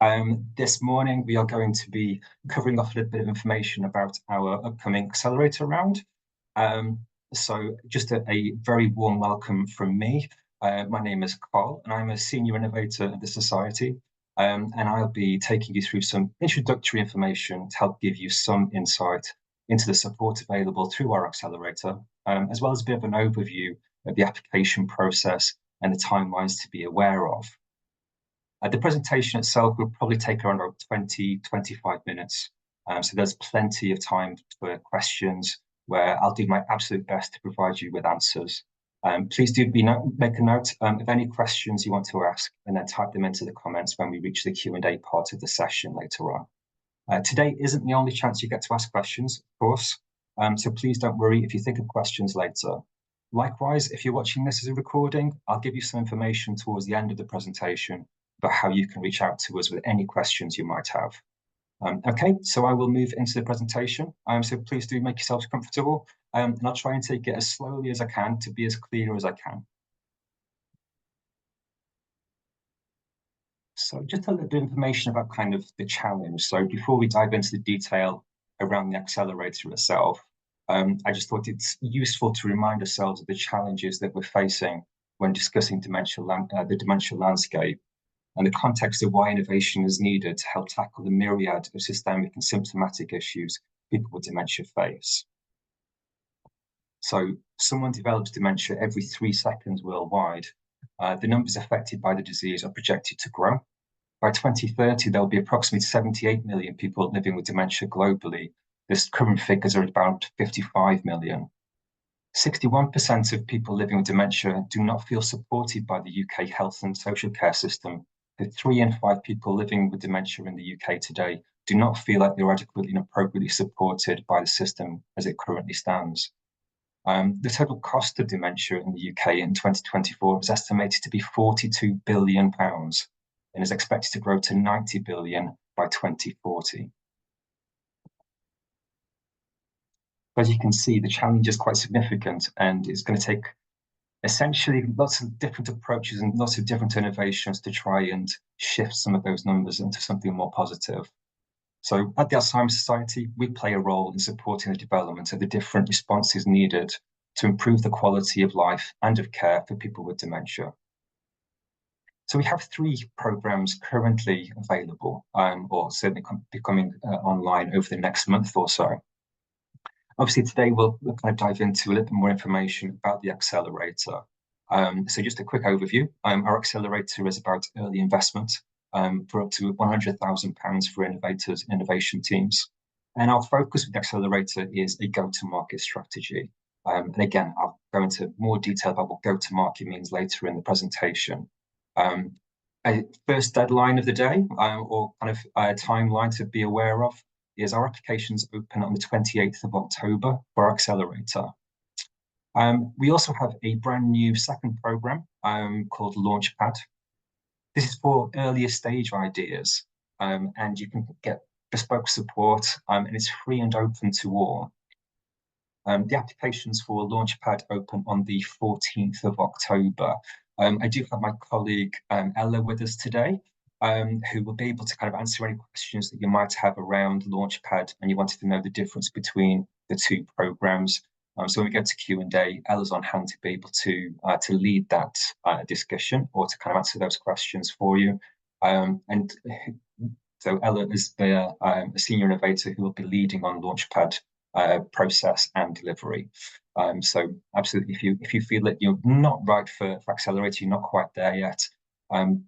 This morning, we are going to be covering off a little bit of information about our upcoming Accelerator round. So just a very warm welcome from me. My name is Carl, and I'm a Senior Innovator at the Society. And I'll be taking you through some introductory information to help give you some insight into the support available through our Accelerator, as well as a bit of an overview of the application process and the timelines to be aware of. The presentation itself will probably take around about 20-25 minutes. So there's plenty of time for questions where I'll do my absolute best to provide you with answers. Please do make a note of any questions you want to ask and then type them into the comments when we reach the Q&A part of the session later on. Today isn't the only chance you get to ask questions, of course. So please don't worry if you think of questions later. Likewise, if you're watching this as a recording, I'll give you some information towards the end of the presentation about how you can reach out to us with any questions you might have. Okay, so I will move into the presentation. So please do make yourselves comfortable, and I'll try and take it as slowly as I can to be as clear as I can. So just a little bit of information about kind of the challenge. So before we dive into the detail around the Accelerator itself, I just thought it's useful to remind ourselves of the challenges that we're facing when discussing the dementia landscape, and the context of why innovation is needed to help tackle the myriad of systemic and symptomatic issues people with dementia face. So someone develops dementia every 3 seconds worldwide. The numbers affected by the disease are projected to grow. By 2030, there'll be approximately 78 million people living with dementia globally. This current figures are about 55 million. 61% of people living with dementia do not feel supported by the UK health and social care system. 3 in 5 people living with dementia in the UK today do not feel like they're adequately and appropriately supported by the system as it currently stands. The total cost of dementia in the UK in 2024 is estimated to be £42 billion and is expected to grow to 90 billion by 2040. As you can see, the challenge is quite significant, and it's going to take essentially lots of different approaches and lots of different innovations to try and shift some of those numbers into something more positive. So at the Alzheimer Society, we play a role in supporting the development of the different responses needed to improve the quality of life and of care for people with dementia. So we have 3 programs currently available, or certainly becoming online over the next month or so. Obviously, today we'll kind of dive into a little bit more information about the Accelerator. So just a quick overview. Our Accelerator is about early investment for up to £100,000 for innovators and innovation teams. And our focus with the Accelerator is a go-to-market strategy. And again, I'll go into more detail about what go-to-market means later in the presentation. A first deadline of the day, or kind of a timeline to be aware of, is our applications open on the 28th of October for our Accelerator. We also have a brand new second program called Launchpad. This is for earlier stage ideas, and you can get bespoke support, and it's free and open to all. The applications for Launchpad open on the 14th of October. I do have my colleague Ella with us today, who will be able to kind of answer any questions that you might have around Launchpad and you wanted to know the difference between the 2 programs. So when we go to Q&A, Ella's on hand to be able to lead that discussion or to kind of answer those questions for you. And so Ella is the senior innovator who will be leading on Launchpad process and delivery. So absolutely, if you feel that you're not right for Accelerator, you're not quite there yet,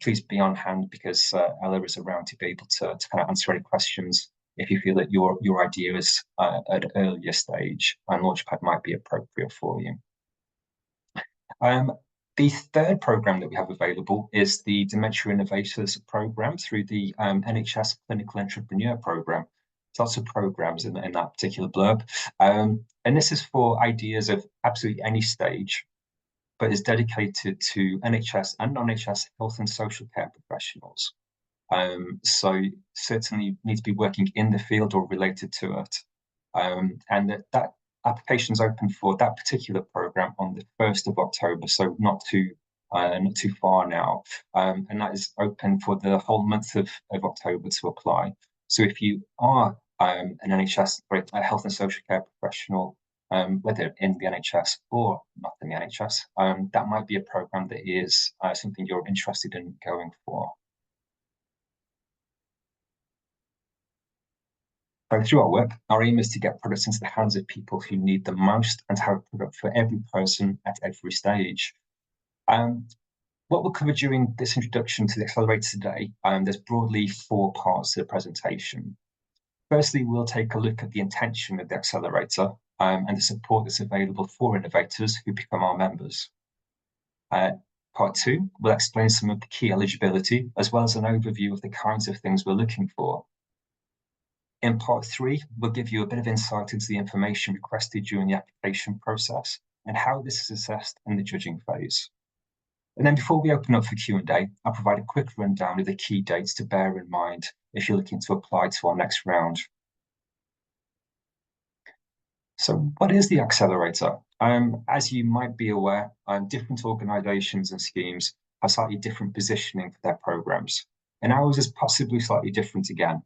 please be on hand, because Ella is around to be able to kind of answer any questions if you feel that your idea is at an earlier stage and Launchpad might be appropriate for you. The third program that we have available is the Dementia Innovators program through the NHS Clinical Entrepreneur program. Lots of programs in that particular blurb. And this is for ideas of absolutely any stage, but is dedicated to NHS and non-NHS health and social care professionals. So certainly need to be working in the field or related to it. And that application's open for that particular program on the 1st of October, so not too not too far now, and that is open for the whole month of October to apply. So if you are an NHS, a health and social care professional, whether in the NHS or not in the NHS, that might be a program that is something you're interested in going for. So through our work, our aim is to get products into the hands of people who need them most and to have a product for every person at every stage. What we'll cover during this introduction to the Accelerator today, there's broadly 4 parts to the presentation. Firstly, we'll take a look at the intention of the Accelerator and the support that's available for innovators who become our members. Part 2, we'll explain some of the key eligibility, as well as an overview of the kinds of things we're looking for. In part 3, we'll give you a bit of insight into the information requested during the application process and how this is assessed in the judging phase. And then before we open up for Q&A, I'll provide a quick rundown of the key dates to bear in mind if you're looking to apply to our next round. So what is the Accelerator? As you might be aware, different organisations and schemes have slightly different positioning for their programmes, and ours is possibly slightly different again.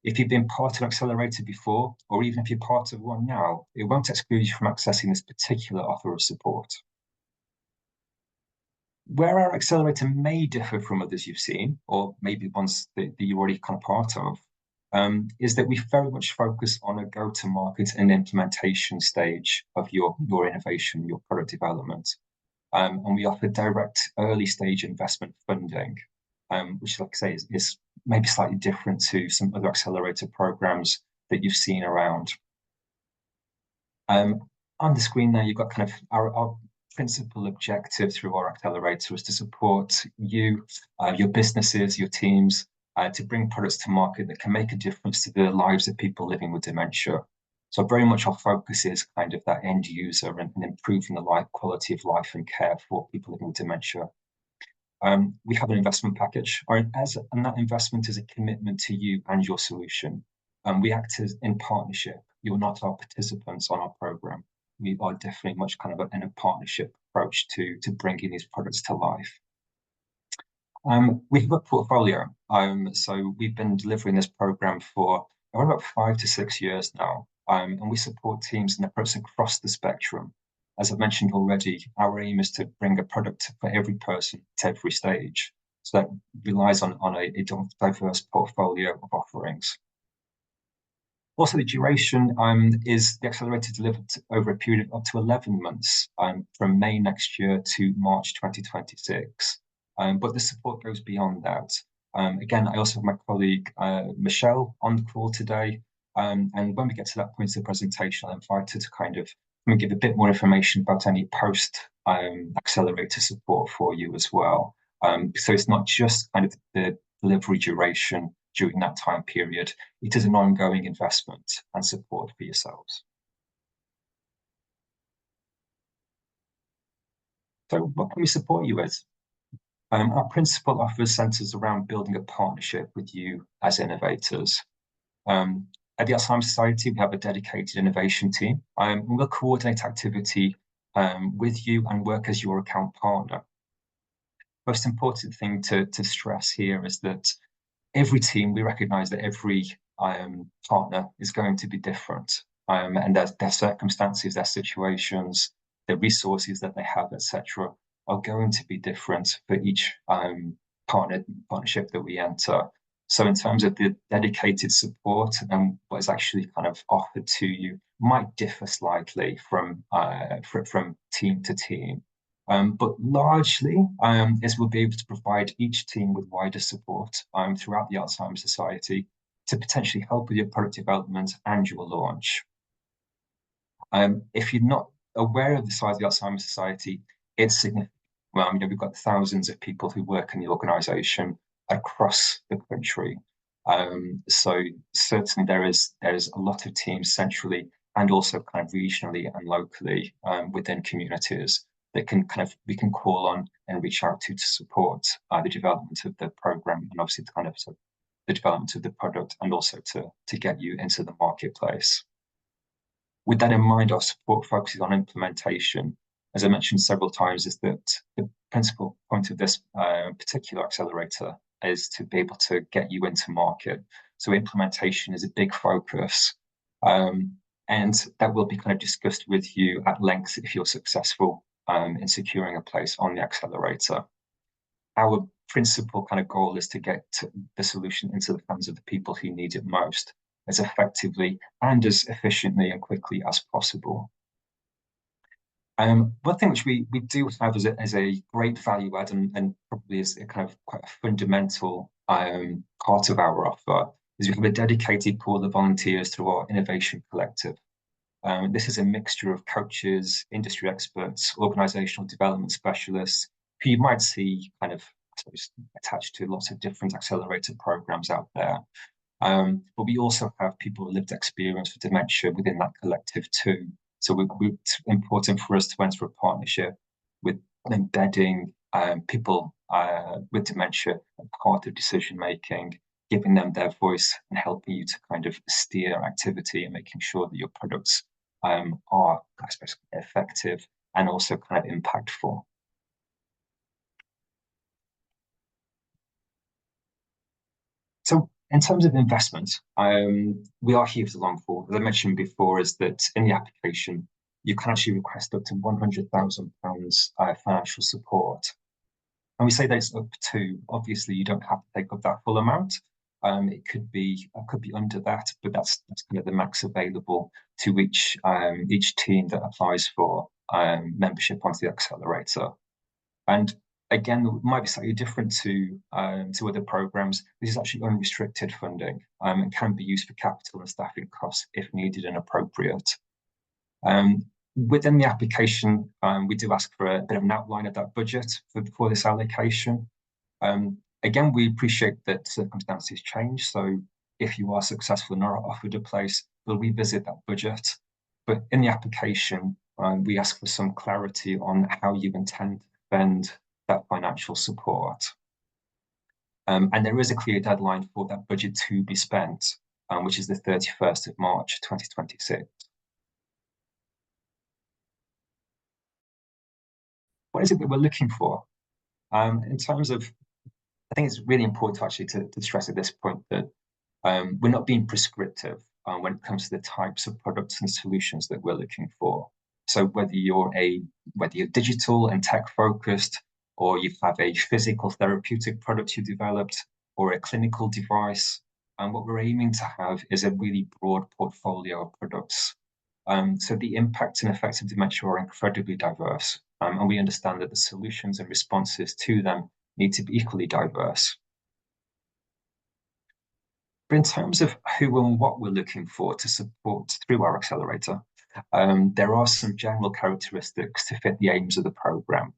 If you've been part of an Accelerator before, or even if you're part of one now, it won't exclude you from accessing this particular offer of support. Where our Accelerator may differ from others you've seen, or maybe ones that you're already kind of part of, is that we very much focus on a go-to-market and implementation stage of your innovation, your product development. And we offer direct early-stage investment funding, which, like I say, is maybe slightly different to some other Accelerator programs that you've seen around. On the screen there, you've got kind of our principal objective through our Accelerator is to support you, your businesses, your teams, to bring products to market that can make a difference to the lives of people living with dementia. So very much our focus is kind of that end user and improving the quality of life and care for people living with dementia. We have an investment package, and that investment is a commitment to you and your solution. We act as in partnership. You're not our participants on our program. We are definitely much kind of in a partnership approach to bringing these products to life. We have a portfolio. So we've been delivering this program for around about 5 to 6 years now, and we support teams and their products across the spectrum. As I've mentioned already, our aim is to bring a product for every person at every stage. So that relies on a diverse portfolio of offerings. Also, the duration is the Accelerator delivered over a period of up to 11 months, from May next year to March 2026. But the support goes beyond that. Again, I also have my colleague Michelle on the call today. And when we get to that point of the presentation, I'll invite her to kind of give a bit more information about any post Accelerator support for you as well. So it's not just kind of the delivery duration during that time period. It is an ongoing investment and support for yourselves. So what can we support you with? Our principal offer centres around building a partnership with you as innovators. At the Alzheimer Society, we have a dedicated innovation team. We'll coordinate activity with you and work as your account partner. Most important thing to stress here is that every team, we recognise that every partner is going to be different, and their circumstances, their situations, the resources that they have, etc., are going to be different for each partnership that we enter. So in terms of the dedicated support and what is actually kind of offered to you might differ slightly from team to team. But largely, is we'll be able to provide each team with wider support throughout the Alzheimer Society to potentially help with your product development and your launch. If you're not aware of the size of the Alzheimer Society, it's significant. Well, we've got thousands of people who work in the organisation across the country. So certainly there is a lot of teams centrally and also kind of regionally and locally within communities that we can call on and reach out to support the development of the program and obviously the development of the product and also to get you into the marketplace. With that in mind, our support focuses on implementation. as I mentioned several times, is that the principal point of this particular accelerator is to be able to get you into market. So implementation is a big focus. And that will be kind of discussed with you at length if you're successful in securing a place on the accelerator. Our principal kind of goal is to get the solution into the hands of the people who need it most as effectively and as efficiently and quickly as possible. One thing which we do have as a great value add and probably is a kind of quite a fundamental part of our offer is we have a dedicated pool of volunteers through our innovation collective. This is a mixture of coaches, industry experts, organizational development specialists, who you might see kind of, I suppose, attached to lots of different accelerator programs out there. But we also have people with lived experience with dementia within that collective too. So it's important for us to enter a partnership with embedding people with dementia as part of decision making, giving them their voice and helping you to kind of steer activity and making sure that your products are, I suppose, effective and also kind of impactful. So in terms of investment, we are here for the long haul. As I mentioned before, is that in the application, you can actually request up to £100,000 financial support. And we say that it's up to, obviously, you don't have to take up that full amount. It could be under that, but that's kind of the max available to each team that applies for membership onto the accelerator. And again, it might be slightly different to other programs. This is actually unrestricted funding and can be used for capital and staffing costs if needed and appropriate. Within the application, we do ask for a bit of an outline of that budget for this allocation. Again, we appreciate that circumstances change. So if you are successful and are offered a place, we'll revisit that budget. But in the application, we ask for some clarity on how you intend to spend that financial support. And there is a clear deadline for that budget to be spent, which is the 31st of March, 2026. What is it that we're looking for? In terms of, I think it's really important actually to stress at this point that we're not being prescriptive when it comes to the types of products and solutions that we're looking for. So whether you're digital and tech focused, or you have a physical therapeutic product you developed, or a clinical device, and what we're aiming to have is a really broad portfolio of products. So the impact and effects of dementia are incredibly diverse, and we understand that the solutions and responses to them need to be equally diverse. But in terms of who and what we're looking for to support through our accelerator, there are some general characteristics to fit the aims of the program.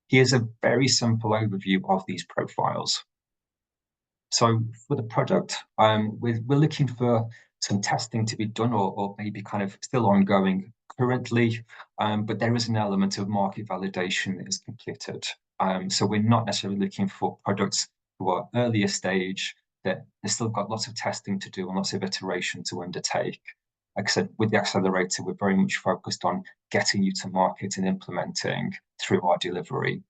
Here's a very simple overview of these profiles. So for the product, we're looking for some testing to be done or maybe kind of still ongoing currently, but there is an element of market validation that is completed. So we're not necessarily looking for products who are earlier stage, that they've still got lots of testing to do and lots of iteration to undertake. Like I said, with the accelerator, we're very much focused on getting you to market and implementing through our delivery.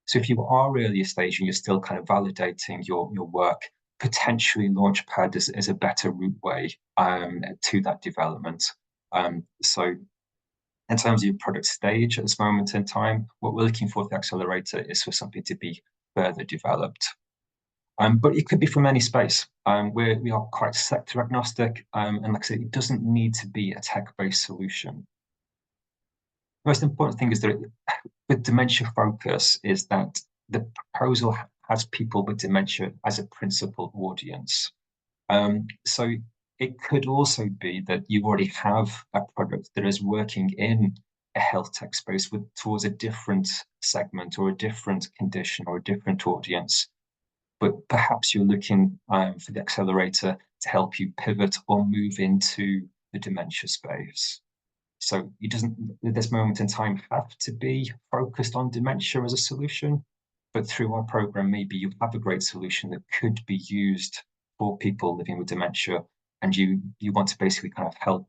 So if you are earlier stage and you're still kind of validating your work, potentially Launchpad is a better route way to that development. So in terms of your product stage at this moment in time, what we're looking for with the accelerator is for something to be further developed. But it could be from any space. We are quite sector agnostic, and like I said, it doesn't need to be a tech-based solution. The most important thing is that with dementia focus is that the proposal has people with dementia as a principal audience. So it could also be that you already have a product that is working in a health tech space towards a different segment or a different condition or a different audience. But perhaps you're looking for the accelerator to help you pivot or move into the dementia space. So it doesn't, at this moment in time, have to be focused on dementia as a solution, but through our program, maybe you have a great solution that could be used for people living with dementia, and you want to basically kind of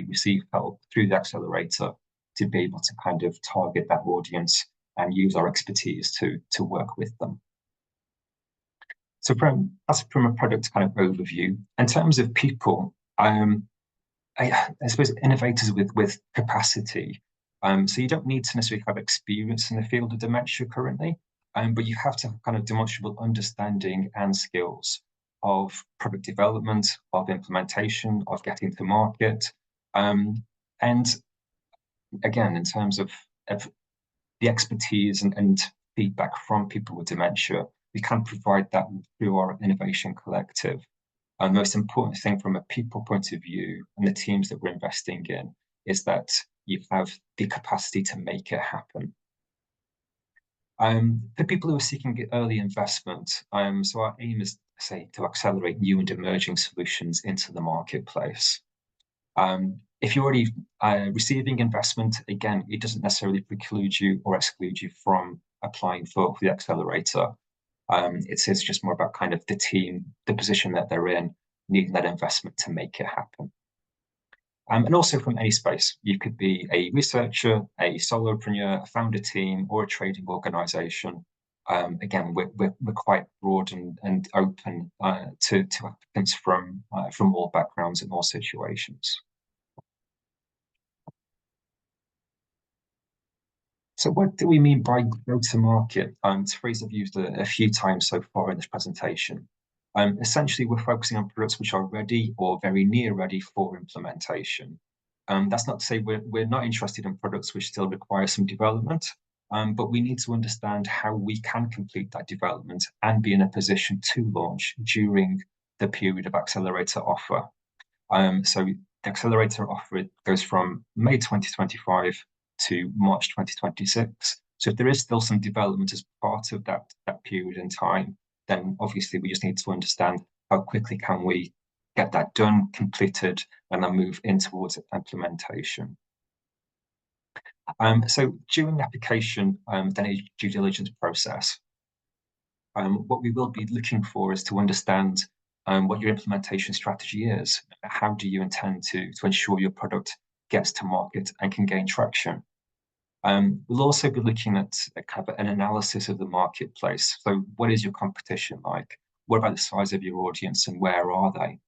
receive help through the accelerator to be able to kind of target that audience and use our expertise to work with them. So that's from a product kind of overview. In terms of people, I suppose innovators with capacity. So you don't need to necessarily have experience in the field of dementia currently, but you have to have kind of demonstrable understanding and skills of product development, of implementation, of getting to market. And again, in terms of the expertise and feedback from people with dementia, we can provide that through our innovation collective. And the most important thing from a people point of view and the teams that we're investing in is that you have the capacity to make it happen. For people who are seeking early investment, so our aim is, say, to accelerate new and emerging solutions into the marketplace. If you're already receiving investment, again, it doesn't necessarily preclude you or exclude you from applying for the accelerator. It's just more about kind of the team, the position that they're in, needing that investment to make it happen. And also from any space, you could be a researcher, a solopreneur, a founder team, or a trading organization. Again, we're quite broad and open to applicants from all backgrounds and all situations. So what do we mean by go-to-market? It's a phrase I've used a few times so far in this presentation. Essentially, we're focusing on products which are ready or very near ready for implementation. That's not to say we're not interested in products which still require some development, but we need to understand how we can complete that development and be in a position to launch during the period of accelerator offer. So the accelerator offer goes from May 2025 to March 2026. So if there is still some development as part of that period in time, then obviously we just need to understand how quickly can we get that done, completed, and then move in towards implementation. So during the application, then a due diligence process, what we will be looking for is to understand what your implementation strategy is. How do you intend to ensure your product gets to market and can gain traction? We'll also be looking at kind of an analysis of the marketplace. So what is your competition like? What about the size of your audience and where are they?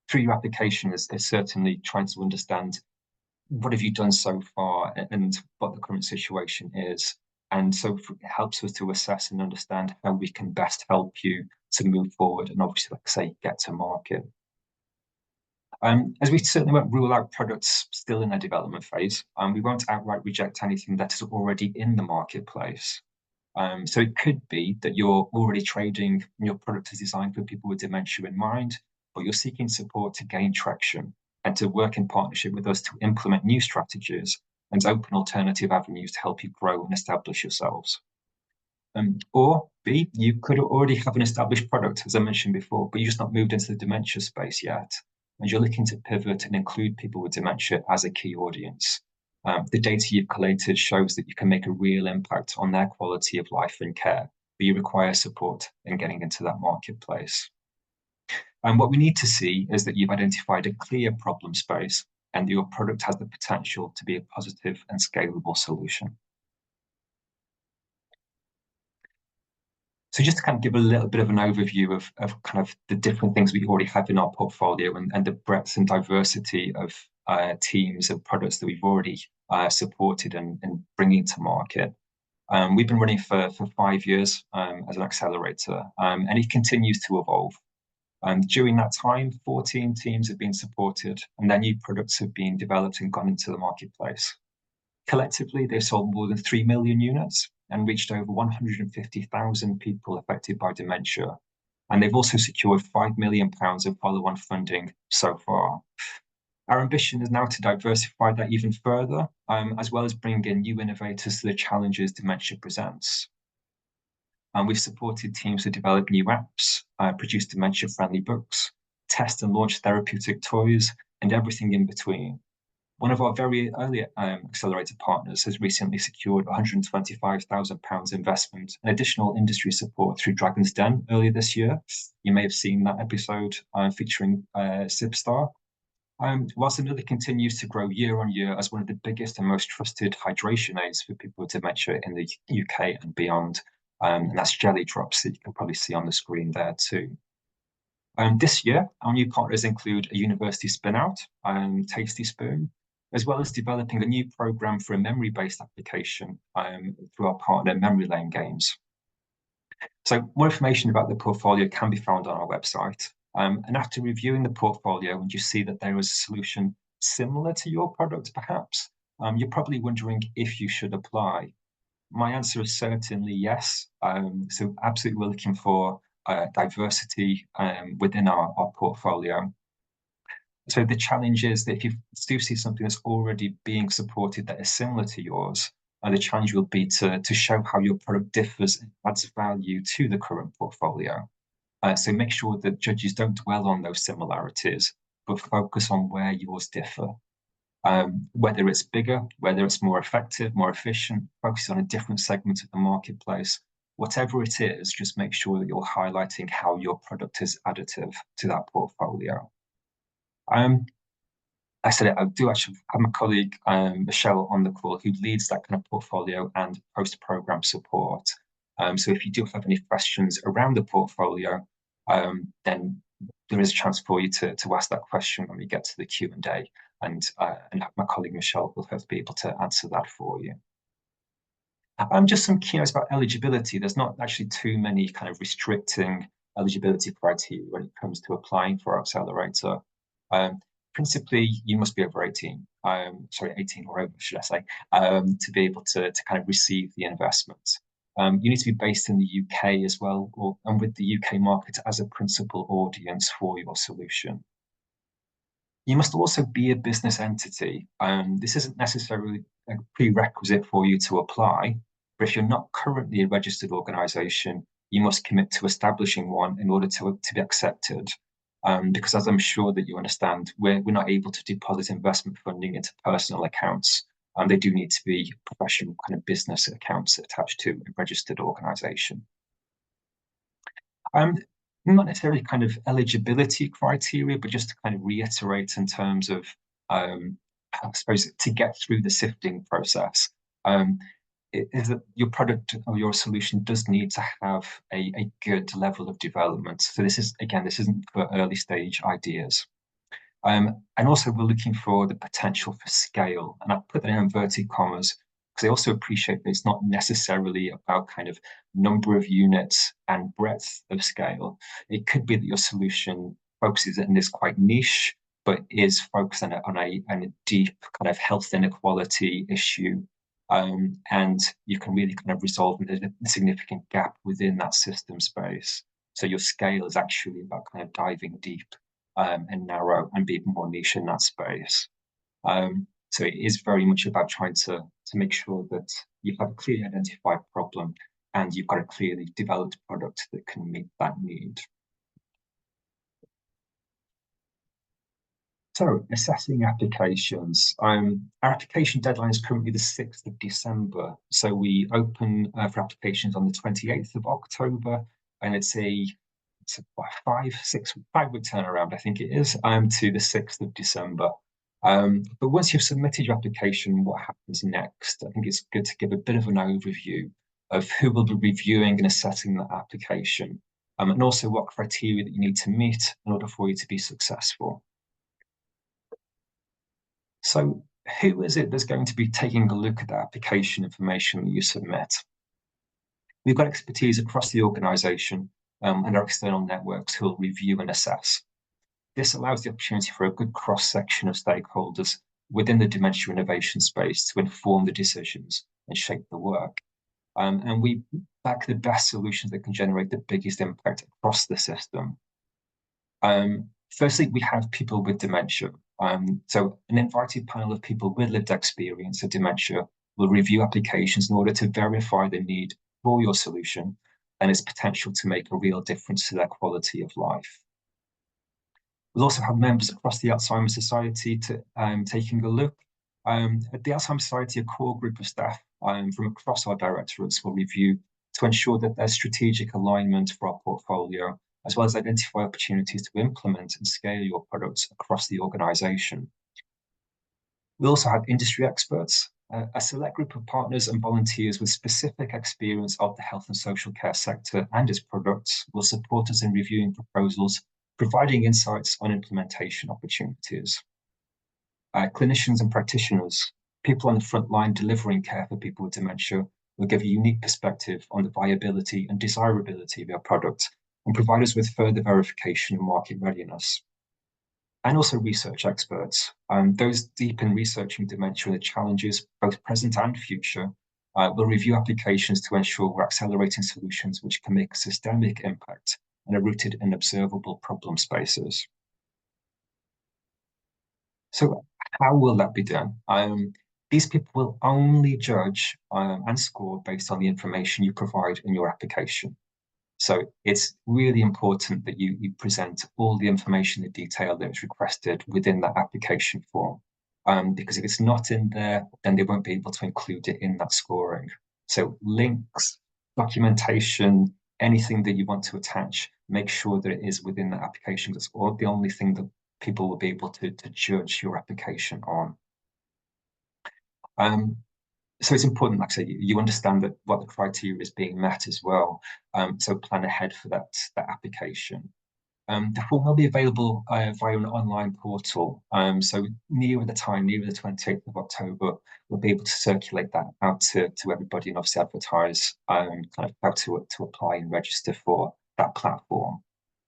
Through your application is certainly trying to understand what have you done so far and what the current situation is. And so it helps us to assess and understand how we can best help you to move forward and obviously, like I say, get to market. As we certainly won't rule out products still in their development phase, we won't outright reject anything that is already in the marketplace. So it could be that you're already trading and your product is designed for people with dementia in mind, but you're seeking support to gain traction and to work in partnership with us to implement new strategies and open alternative avenues to help you grow and establish yourselves. Or B, you could already have an established product, as I mentioned before, but you've just not moved into the dementia space yet. And you're looking to pivot and include people with dementia as a key audience. The data you've collated shows that you can make a real impact on their quality of life and care, but you require support in getting into that marketplace. And what we need to see is that you've identified a clear problem space and your product has the potential to be a positive and scalable solution. So just to kind of give a little bit of an overview of kind of the different things we already have in our portfolio and the breadth and diversity of teams and products that we've already supported and bringing to market. We've been running for 5 years as an accelerator, and it continues to evolve. During that time, 14 teams have been supported and their new products have been developed and gone into the marketplace. Collectively, they sold more than 3 million units and reached over 150,000 people affected by dementia. And they've also secured £5 million of follow-on funding so far. Our ambition is now to diversify that even further, as well as bring in new innovators to the challenges dementia presents. And we've supported teams to develop new apps, produce dementia-friendly books, test and launch therapeutic toys, and everything in between. One of our very early accelerator partners has recently secured £125,000 investment and additional industry support through Dragon's Den earlier this year. You may have seen that episode featuring Sibstar. Whilst another continues to grow year on year as one of the biggest and most trusted hydration aids for people with dementia in the UK and beyond. And that's Jelly Drops that you can probably see on the screen there too. This year, our new partners include a university spin-out, Tasty Spoon, as well as developing a new program for a memory-based application through our partner Memory Lane Games. So more information about the portfolio can be found on our website. And after reviewing the portfolio and you see that there is a solution similar to your product, perhaps, you're probably wondering if you should apply. My answer is certainly yes. So absolutely we're looking for diversity within our portfolio. So the challenge is that if you do see something that's already being supported that is similar to yours, the challenge will be to show how your product differs and adds value to the current portfolio. So make sure that judges don't dwell on those similarities, but focus on where yours differ. Whether it's bigger, whether it's more effective, more efficient, focus on a different segment of the marketplace, whatever it is, just make sure that you're highlighting how your product is additive to that portfolio. I said I do actually have my colleague Michelle on the call who leads that kind of portfolio and post-program support. So if you do have any questions around the portfolio, then there is a chance for you to ask that question when we get to the Q&A, and my colleague Michelle will be able to answer that for you. Just some key notes about eligibility. There's not actually too many kind of restricting eligibility criteria when it comes to applying for Accelerator. Principally, you must be over 18, 18 or over, should I say, to be able to kind of receive the investment. You need to be based in the UK as well, and with the UK market as a principal audience for your solution. You must also be a business entity. This isn't necessarily a prerequisite for you to apply, but if you're not currently a registered organisation, you must commit to establishing one in order to be accepted. Because as I'm sure that you understand, we're not able to deposit investment funding into personal accounts. They do need to be professional kind of business accounts attached to a registered organisation. Not necessarily kind of eligibility criteria, but just to kind of reiterate in terms of, I suppose, to get through the sifting process, is that your product or your solution does need to have a good level of development. So this isn't for early stage ideas. And also we're looking for the potential for scale. And I put that in inverted commas because I also appreciate that it's not necessarily about kind of number of units and breadth of scale. It could be that your solution focuses in this quite niche, but is focused on a deep kind of health inequality issue. And you can really kind of resolve a significant gap within that system space. So your scale is actually about kind of diving deep and narrow and being more niche in that space. So it is very much about trying to make sure that you have a clearly identified problem and you've got a clearly developed product that can meet that need. So assessing applications. Our application deadline is currently the 6th of December. So we open for applications on the 28th of October, and it's a 5-week turnaround, I think it is, to the 6th of December. But once you've submitted your application, what happens next? I think it's good to give a bit of an overview of who will be reviewing and assessing that application, and also what criteria that you need to meet in order for you to be successful. So who is it that's going to be taking a look at the application information that you submit? We've got expertise across the organisation and our external networks who will review and assess. This allows the opportunity for a good cross-section of stakeholders within the dementia innovation space to inform the decisions and shape the work. And we back the best solutions that can generate the biggest impact across the system. Firstly, we have people with dementia. So an invited panel of people with lived experience of dementia will review applications in order to verify the need for your solution and its potential to make a real difference to their quality of life. We'll also have members across the Alzheimer Society taking a look. At the Alzheimer Society, a core group of staff from across our directorates will review to ensure that there's strategic alignment for our portfolio as well as identify opportunities to implement and scale your products across the organization. We also have industry experts, a select group of partners and volunteers with specific experience of the health and social care sector and its products will support us in reviewing proposals, providing insights on implementation opportunities. Clinicians and practitioners, people on the front line delivering care for people with dementia, will give a unique perspective on the viability and desirability of your product and provide us with further verification of market readiness. And also research experts, those deep in researching dementia and the challenges, both present and future, will review applications to ensure we're accelerating solutions which can make a systemic impact and are rooted in observable problem spaces. So how will that be done? These people will only judge and score based on the information you provide in your application. So it's really important that you present all the information in detail that is requested within that application form. Because if it's not in there, then they won't be able to include it in that scoring. So links, documentation, anything that you want to attach, make sure that it is within the application. That's all the only thing that people will be able to judge your application on. So it's important, like I say, you understand that what the criteria is being met as well. So plan ahead for that application. The form will be available via an online portal. So nearer the 28th of October, we'll be able to circulate that out to everybody and obviously advertise kind of how to apply and register for that platform.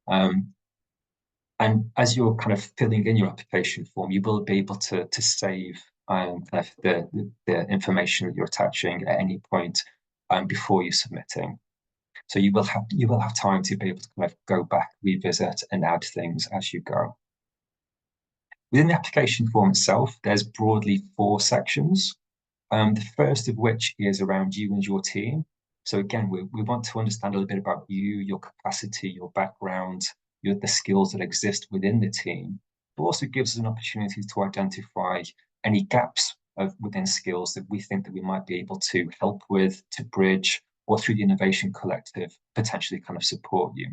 And as you're kind of filling in your application form, you will be able to save kind of the information that you're attaching at any point before you're submitting. So you will have time to be able to kind of go back, revisit, and add things as you go. Within the application form itself, there's broadly 4 sections. The first of which is around you and your team. So again, we want to understand a little bit about you, your capacity, your background, the skills that exist within the team, but also gives us an opportunity to identify any gaps within skills that we think that we might be able to help with, to bridge, or through the Innovation Collective, potentially kind of support you.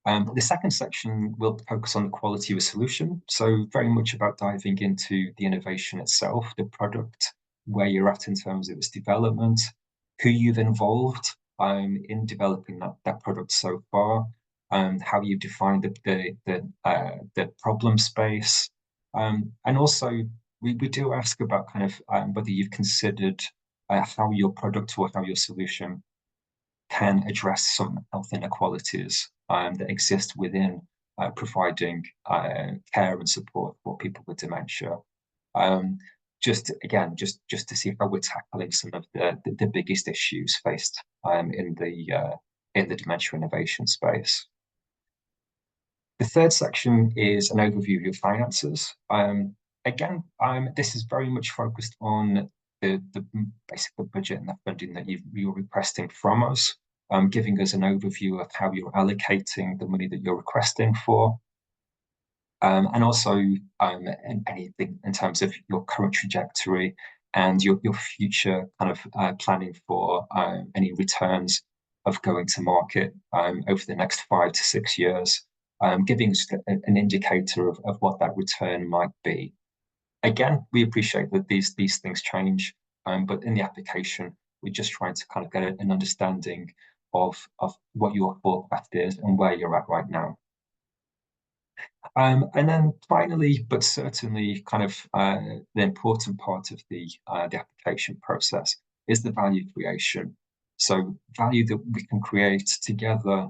The second section will focus on the quality of a solution. So very much about diving into the innovation itself, the product, where you're at in terms of its development, who you've involved in developing that product so far, how you define the problem space. And also, we do ask about kind of whether you've considered how your product or how your solution can address some health inequalities that exist within providing care and support for people with dementia. Just to see how we're tackling some of the biggest issues faced in the dementia innovation space. The third section is an overview of your finances. Again, this is very much focused on the basic budget and the funding that you're requesting from us, giving us an overview of how you're allocating the money that you're requesting for, and also anything in terms of your current trajectory and your future kind of planning for any returns of going to market over the next 5 to 6 years, giving us an indicator of what that return might be. Again, we appreciate that these things change, but in the application, we're just trying to kind of get an understanding of what your forecast is and where you're at right now. And then finally, but certainly kind of the important part of the application process is the value creation. So value that we can create together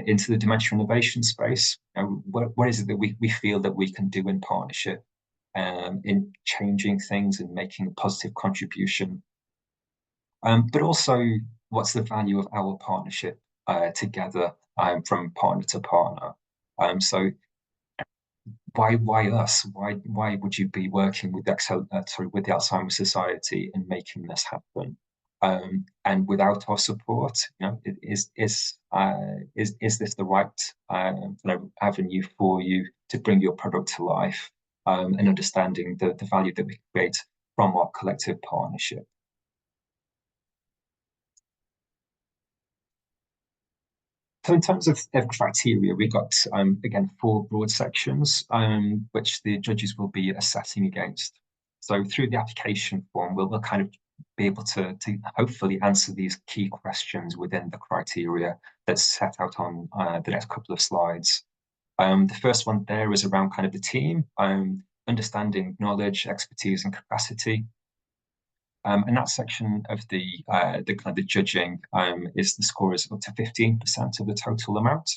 into the dementia innovation space. What is it that we feel that we can do in partnership in changing things and making a positive contribution? But also, what's the value of our partnership together from partner to partner? So why us? Why would you be working with the Alzheimer Society and making this happen? And without our support, is this the right avenue for you to bring your product to life, and understanding the value that we create from our collective partnership? So in terms of criteria, we've got, again, four broad sections, which the judges will be assessing against. So through the application form, we'll kind of be able to hopefully answer these key questions within the criteria that's set out on the next couple of slides. The first one there is around kind of the team, understanding knowledge, expertise, and capacity. And that section of the kind of the judging is the score is up to 15% of the total amount.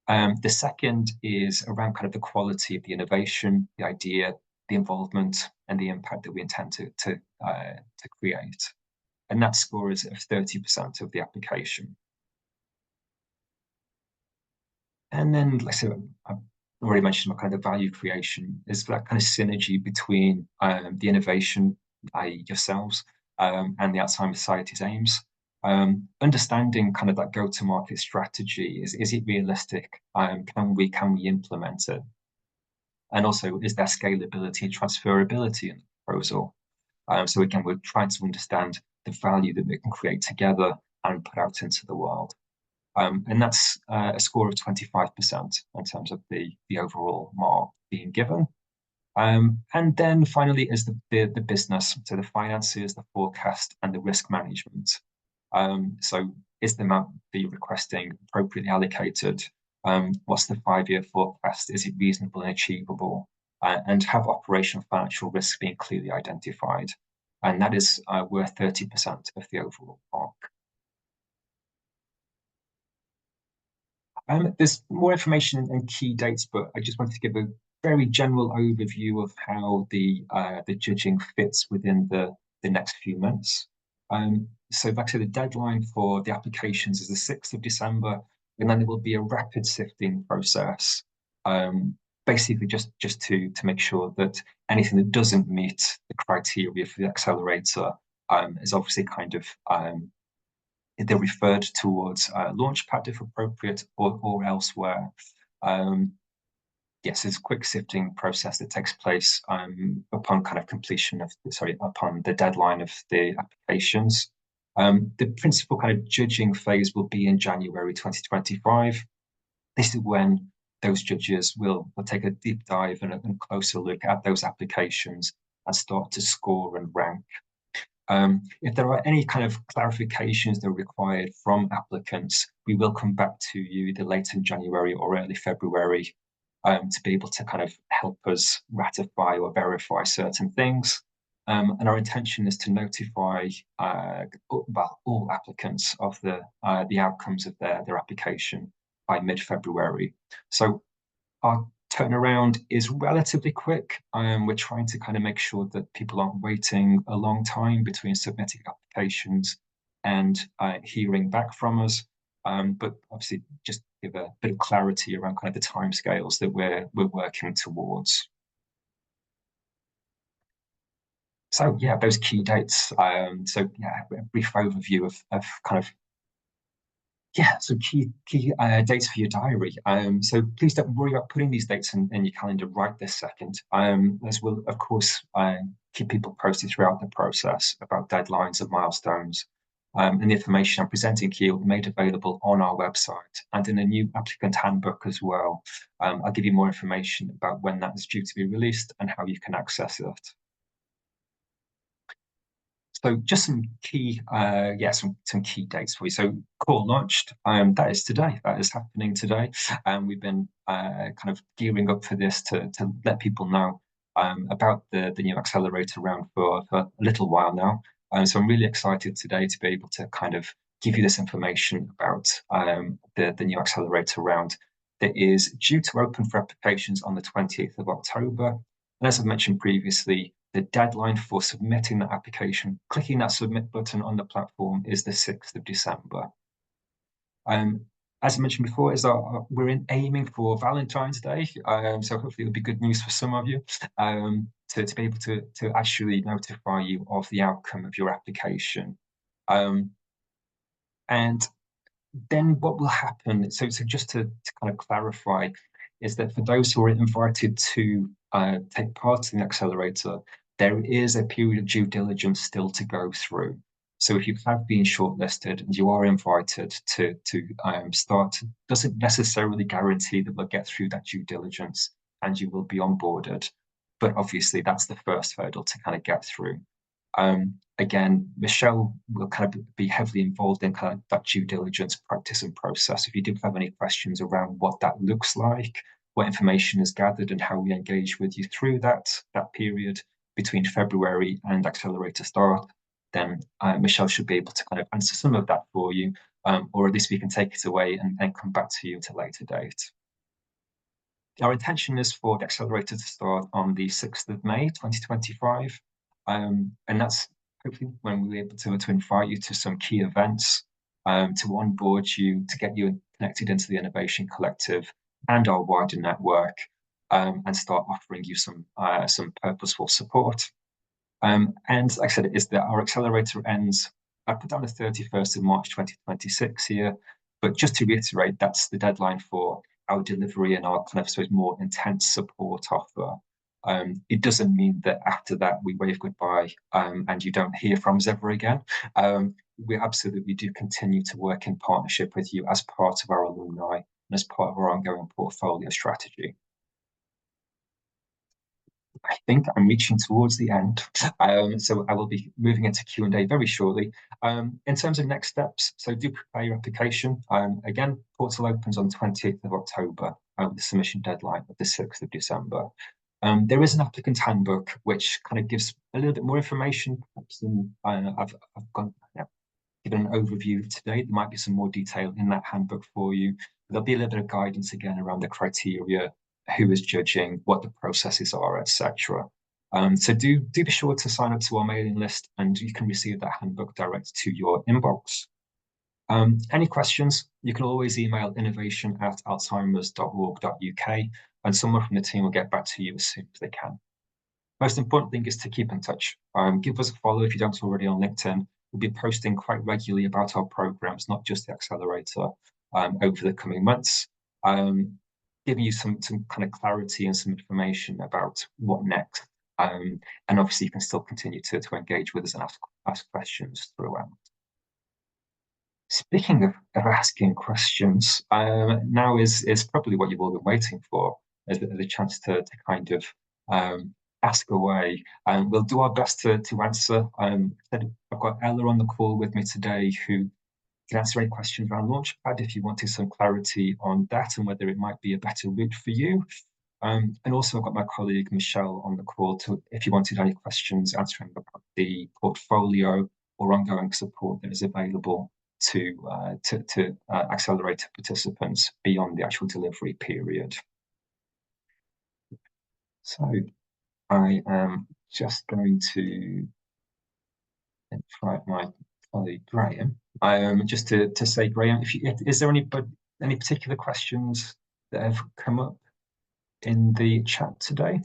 The second is around kind of the quality of the innovation, the idea, the involvement, and the impact that we intend to create. And that score is of 30% of the application. And then, like I said, I've already mentioned my kind of value creation is that kind of synergy between the innovation, i.e. yourselves, and the Alzheimer's Society's aims. Understanding kind of that go-to-market strategy, is it realistic? Can we implement it? And also, is there scalability and transferability in the proposal? So again, we're trying to understand the value that we can create together and put out into the world. And that's a score of 25% in terms of the overall mark being given. And then finally is the business, so the finances, the forecast, and the risk management. So is the amount that you're requesting appropriately allocated? What's the 5-year forecast? Is it reasonable and achievable? And have operational financial risks being clearly identified? And that is worth 30% of the overall mark. There's more information and key dates, but I just wanted to give a very general overview of how the judging fits within the next few months. So back to the deadline for the applications is the 6th of December, and then there will be a rapid sifting process. Basically just to make sure that anything that doesn't meet the criteria for the accelerator is obviously kind of they're referred towards Launchpad if appropriate, or elsewhere. Yes, it's a quick sifting process that takes place upon kind of completion of, upon the deadline of the applications. The principal kind of judging phase will be in January 2025. This is when those judges will take a deep dive and a closer look at those applications and start to score and rank. If there are any kind of clarifications that are required from applicants, we will come back to you either late in January or early February to be able to kind of help us ratify or verify certain things. And our intention is to notify all applicants of the outcomes of their application by mid-February. So our turnaround is relatively quick. We're trying to kind of make sure that people aren't waiting a long time between submitting applications and hearing back from us. But obviously, just give a bit of clarity around kind of the timescales that we're working towards. So yeah, those key dates. So yeah, a brief overview of kind of so key dates for your diary. So please don't worry about putting these dates in your calendar right this second. As we'll, of course, keep people posted throughout the process about deadlines and milestones. And the information I'm presenting to you will be made available on our website and in a new applicant handbook as well. I'll give you more information about when that is due to be released and how you can access it. So just some key, some key dates for you. So core launched, that is today. That is happening today. We've been kind of gearing up for this to let people know about the new accelerator round for a little while now. So I'm really excited today to be able to kind of give you this information about the new accelerator round that is due to open for applications on the 20th of October. And as I've mentioned previously, the deadline for submitting the application, clicking that submit button on the platform, is the 6th of December. As I mentioned before, we're aiming for Valentine's Day, so hopefully it'll be good news for some of you to be able to actually notify you of the outcome of your application. And then what will happen, so just to kind of clarify, is that for those who are invited to take part in the accelerator, there is a period of due diligence still to go through. So if you have been shortlisted and you are invited to start, doesn't necessarily guarantee that we'll get through that due diligence and you will be onboarded. But obviously that's the first hurdle to kind of get through. Again, Michelle will kind of be heavily involved in kind of that due diligence practice and process. If you do have any questions around what that looks like, what information is gathered and how we engage with you through that period between February and Accelerator start, then Michelle should be able to kind of answer some of that for you, or at least we can take it away and then come back to you at a later date. Our intention is for the Accelerator to start on the 6th of May, 2025. And that's hopefully when we're able to invite you to some key events, to onboard you, to get you connected into the Innovation Collective and our wider network, and start offering you some purposeful support. And like I said, is that our Accelerator ends, I put down the 31st of March 2026 here, but just to reiterate, that's the deadline for our delivery and our kind of, I suppose, more intense support offer. It doesn't mean that after that we wave goodbye and you don't hear from us ever again. We absolutely do continue to work in partnership with you as part of our alumni and as part of our ongoing portfolio strategy. I think I'm reaching towards the end, so I will be moving into Q&A very shortly. In terms of next steps, so do prepare your application. Again, portal opens on 20th of October, with the submission deadline of the 6th of December. There is an applicant handbook which kind of gives a little bit more information, perhaps than I've given an overview today. There might be some more detail in that handbook for you. There'll be a little bit of guidance again around the criteria, who is judging, what the processes are, etc. So do be sure to sign up to our mailing list and you can receive that handbook direct to your inbox. Any questions, you can always email innovation@alzheimers.org.uk and someone from the team will get back to you as soon as they can. Most important thing is to keep in touch. Give us a follow if you don't already on LinkedIn. We'll be posting quite regularly about our programs, not just the Accelerator, over the coming months. Giving you some kind of clarity and some information about what next. And obviously you can still continue to engage with us and ask questions throughout. Speaking of asking questions, now is probably what you've all been waiting for, is the chance to kind of ask away. And we'll do our best to answer. I've got Ella on the call with me today who can answer any questions around Launchpad if you wanted some clarity on that and whether it might be a better route for you. And also I've got my colleague Michelle on the call if you wanted any questions answering about the portfolio or ongoing support that is available to Accelerator participants beyond the actual delivery period. So I am just going to invite my colleague Graham. Just to say, Graham, is there any particular questions that have come up in the chat today?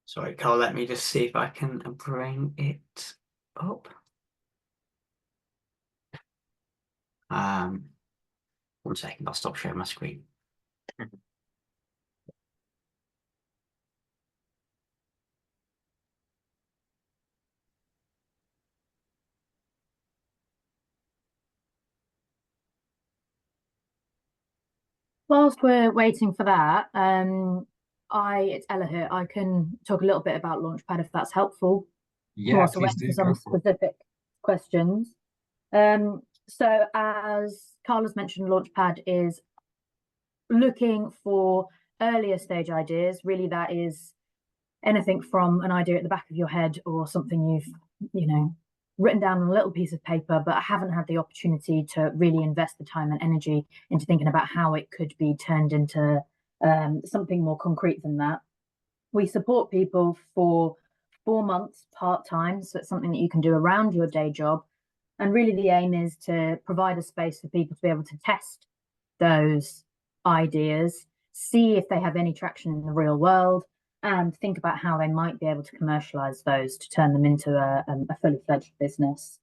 Sorry, Carl, let me just see if I can bring it up. 1 second, I'll stop sharing my screen. Whilst we're waiting for that, it's Ella here. I can talk a little bit about Launchpad if that's helpful. Yeah, please do. Some specific questions. So as Carl has mentioned, Launchpad is looking for earlier stage ideas. Really, that is anything from an idea at the back of your head or something you've written down on a little piece of paper, but haven't had the opportunity to really invest the time and energy into thinking about how it could be turned into something more concrete than that. We support people for 4 months part-time, so it's something that you can do around your day job. And really the aim is to provide a space for people to be able to test those ideas, see if they have any traction in the real world, and think about how they might be able to commercialize those to turn them into a fully fledged business.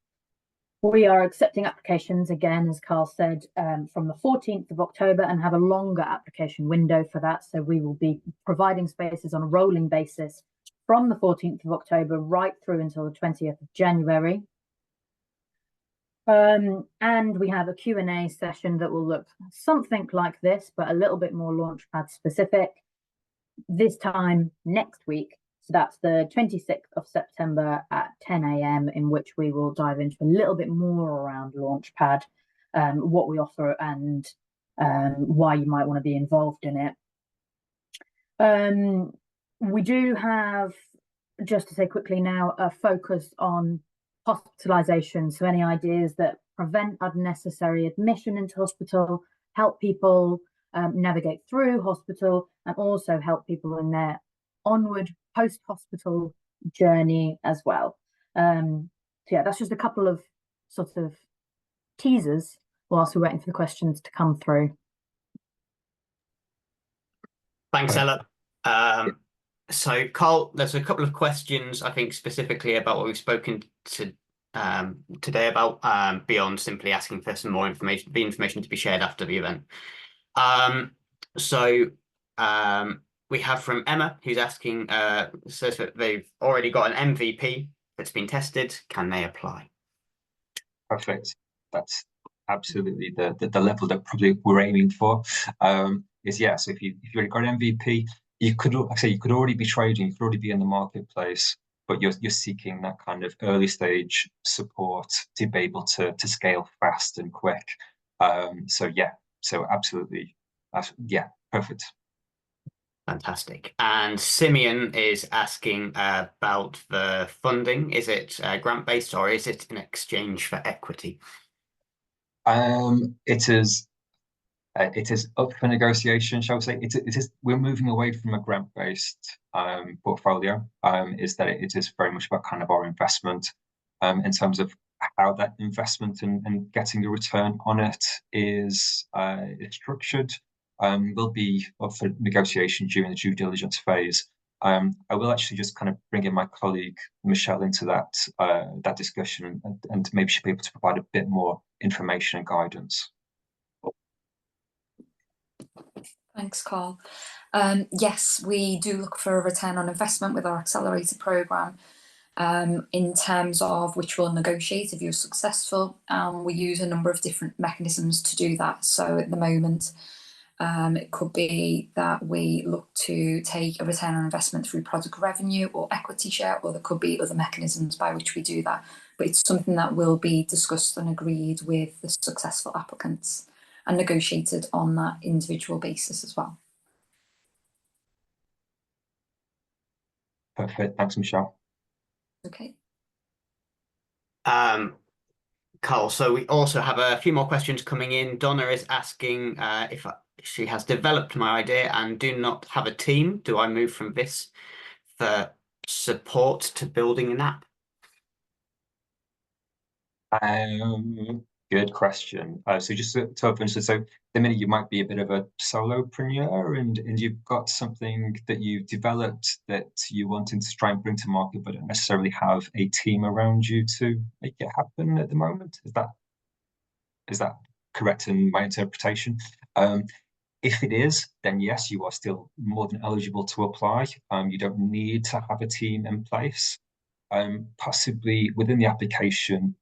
We are accepting applications again, as Carl said, from the 14th of October and have a longer application window for that. So we will be providing spaces on a rolling basis from the 14th of October right through until the 20th of January. And we have a Q&A session that will look something like this, but a little bit more Launchpad specific this time next week. So that's the 26th of September at 10 a.m, in which we will dive into a little bit more around Launchpad, what we offer, and why you might want to be involved in it. We do have, just to say quickly now, a focus on hospitalisation. So any ideas that prevent unnecessary admission into hospital, help people navigate through hospital, and also help people in their onward post-hospital journey as well. So yeah, that's just a couple of sort of teasers whilst we're waiting for the questions to come through. Thanks, Ella. So, Carl, there's a couple of questions, I think, specifically about what we've spoken to today about, beyond simply asking for some more information, the information to be shared after the event. We have from Emma, who's asking, says that they've already got an MVP that's been tested. Can they apply? Perfect. That's absolutely the level that probably we're aiming for. Is yeah. So if you've already got an MVP, you could, like I say, you could already be trading, you could already be in the marketplace, but you're seeking that kind of early stage support to be able to scale fast and quick. So yeah. So absolutely. Yeah. Perfect. Fantastic. And Simeon is asking about the funding. Is it grant-based or is it in exchange for equity? It is up for negotiation, shall we say. It is. We're moving away from a grant-based portfolio. Is that it is very much about kind of our investment in terms of how that investment and getting a return on it is structured. Will be up for negotiation during the due diligence phase. I will actually just kind of bring in my colleague Michelle into that discussion, and maybe she'll be able to provide a bit more information and guidance. Thanks, Carl. Yes, we do look for a return on investment with our Accelerator programme, in terms of which we'll negotiate if you're successful. We use a number of different mechanisms to do that. So at the moment, it could be that we look to take a return on investment through product revenue or equity share, or there could be other mechanisms by which we do that. But it's something that will be discussed and agreed with the successful applicants and negotiated on that individual basis as well. Perfect. Thanks, Michelle. Okay. Carl, so we also have a few more questions coming in. Donna is asking if she has developed my idea and do not have a team. Do I move from this for support to building an app? Good question. So just to open, so the minute you might be a bit of a solopreneur and you've got something that you've developed that you wanting to try and bring to market, but don't necessarily have a team around you to make it happen at the moment. Is that correct in my interpretation? If it is, then yes, you are still more than eligible to apply. You don't need to have a team in place. Possibly within the application,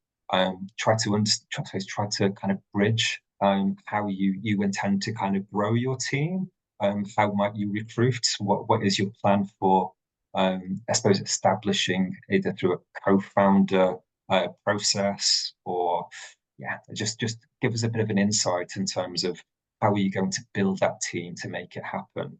try to kind of bridge how you intend to kind of grow your team. How might you recruit? What is your plan for, I suppose, establishing either through a co-founder process, or yeah, just give us a bit of an insight in terms of how are you going to build that team to make it happen.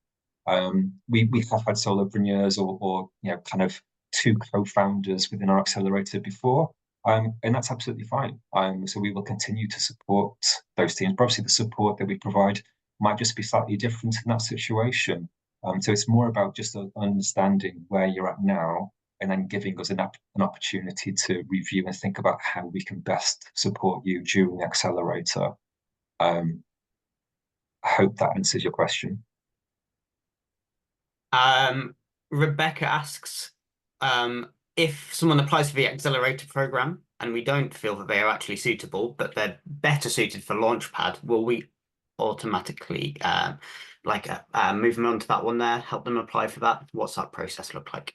We have had solopreneurs or kind of two co-founders within our accelerator before. And that's absolutely fine. So we will continue to support those teams. But obviously, the support that we provide might just be slightly different in that situation. So it's more about just understanding where you're at now, and then giving us an opportunity to review and think about how we can best support you during the accelerator. I hope that answers your question. Rebecca asks, if someone applies for the Accelerator program and we don't feel that they are actually suitable, but they're better suited for Launchpad, will we automatically move them on to that one there, help them apply for that? What's that process look like?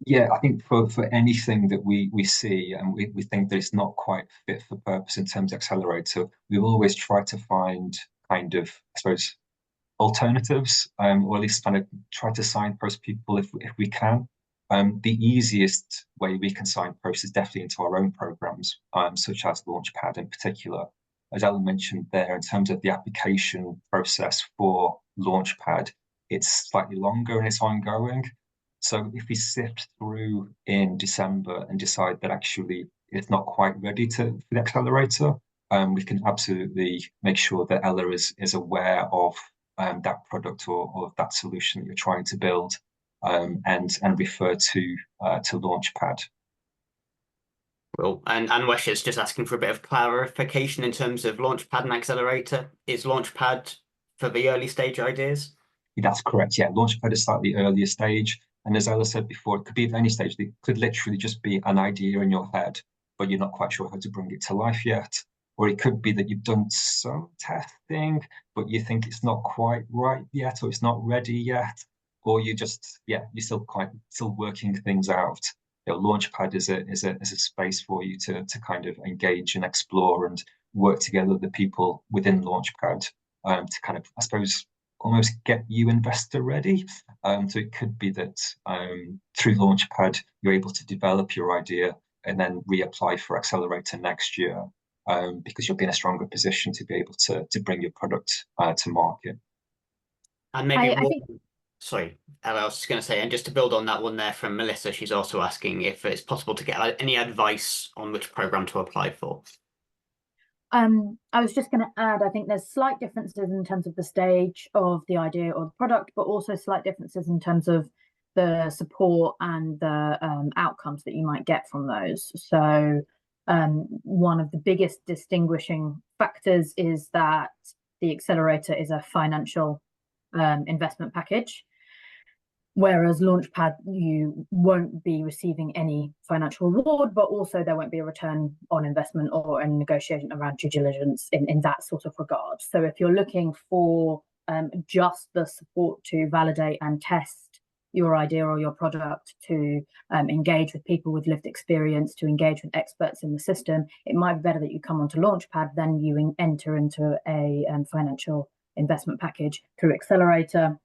Yeah, I think for anything that we see and we think that it's not quite fit for purpose in terms of Accelerator, we'll always try to find kind of, I suppose, alternatives, or at least kind of try to signpost people if we can. The easiest way we can signpost is definitely into our own programs, such as Launchpad in particular. As Ellen mentioned there, in terms of the application process for Launchpad, it's slightly longer and it's ongoing. So if we sift through in December and decide that actually it's not quite ready for the accelerator, we can absolutely make sure that Ella is aware of that product or that solution that you're trying to build, and refer to Launchpad. Well, and Anwesh is just asking for a bit of clarification in terms of Launchpad and Accelerator. Is Launchpad for the early stage ideas? That's correct. Yeah, Launchpad is slightly earlier stage, and as Ella said before, it could be at any stage. It could literally just be an idea in your head, but you're not quite sure how to bring it to life yet. Or it could be that you've done some testing, but you think it's not quite right yet, or it's not ready yet, or you're still working things out. Launchpad is a space for you to kind of engage and explore and work together with the people within Launchpad, to kind of, I suppose, almost get you investor ready. So it could be that through Launchpad you're able to develop your idea and then reapply for Accelerator next year, because you'll be in a stronger position to be able to bring your product to market. And maybe I think sorry, Ella, I was just going to say, and just to build on that one there from Melissa, she's also asking if it's possible to get any advice on which program to apply for. I was just going to add, I think there's slight differences in terms of the stage of the idea or the product, but also slight differences in terms of the support and the outcomes that you might get from those. So one of the biggest distinguishing factors is that the accelerator is a financial investment package, whereas Launchpad, you won't be receiving any financial reward, but also there won't be a return on investment or a negotiation around due diligence in that sort of regard. So if you're looking for just the support to validate and test your idea or your product, to engage with people with lived experience, to engage with experts in the system, it might be better that you come onto Launchpad than you enter into a financial investment package through Accelerator.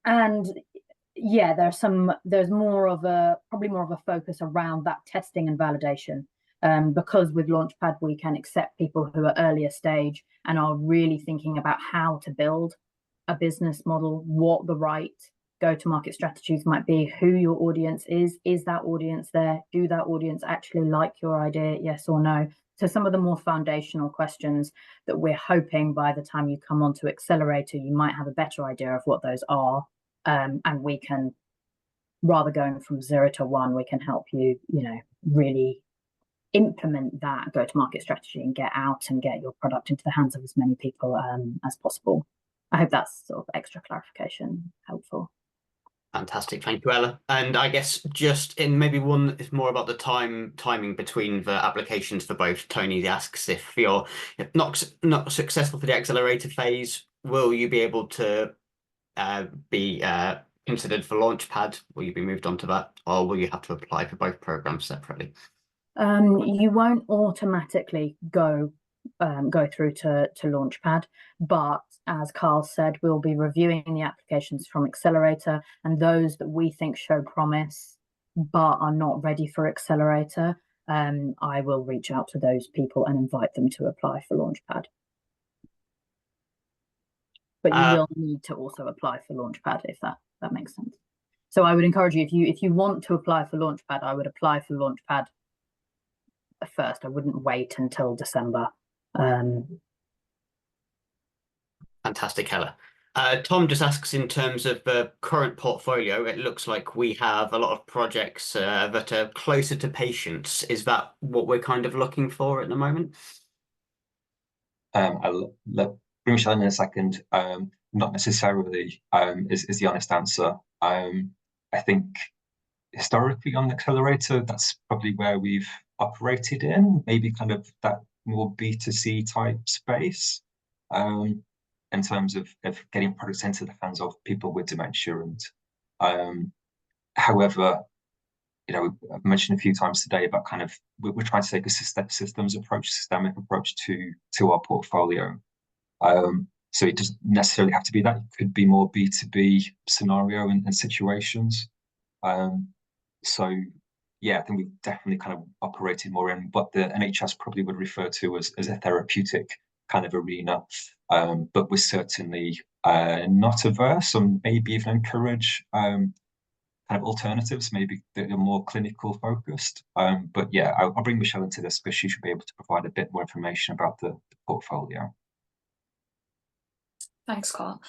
And yeah, there's probably more of a focus around that testing and validation, because with Launchpad we can accept people who are earlier stage and are really thinking about how to build a business model, what the right go-to-market strategies might be, who your audience is that audience there, do that audience actually like your idea, yes or no? So some of the more foundational questions that we're hoping by the time you come onto Accelerator, you might have a better idea of what those are. And we can, rather going from 0 to 1, we can help you, really implement that go-to-market strategy and get out and get your product into the hands of as many people as possible. I hope that's sort of extra clarification helpful. Fantastic, thank you, Ella. And I guess just in maybe one is more about the timing between the applications for both. Tony asks if you're not successful for the accelerator phase, will you be able to be considered for Launchpad? Will you be moved on to that, or will you have to apply for both programs separately? You won't automatically go through to Launchpad, but as Carl said, we'll be reviewing the applications from Accelerator, and those that we think show promise but are not ready for Accelerator, I will reach out to those people and invite them to apply for Launchpad. But you will need to also apply for Launchpad, if that makes sense. So I would encourage you, if you want to apply for Launchpad, I would apply for Launchpad first. I wouldn't wait until December. Fantastic, Hella. Tom just asks, in terms of the current portfolio, it looks like we have a lot of projects that are closer to patients. Is that what we're kind of looking for at the moment? I'll let bring Michelle in a second. Not necessarily is the honest answer. I think historically on the Accelerator, that's probably where we've operated in, maybe kind of that more B2C type space. in terms of getting products into the hands of people with dementia. And however, you know, I've mentioned a few times today about kind of we're trying to take a systemic approach to our portfolio. So it doesn't necessarily have to be that. It could be more B2B scenario and situations. So yeah, I think we've definitely kind of operated more in what the NHS probably would refer to as a therapeutic kind of arena. But we're certainly not averse, and maybe even encourage kind of alternatives, maybe that are more clinical focused. But yeah, I'll bring Michelle into this because she should be able to provide a bit more information about the portfolio. Thanks, Carl.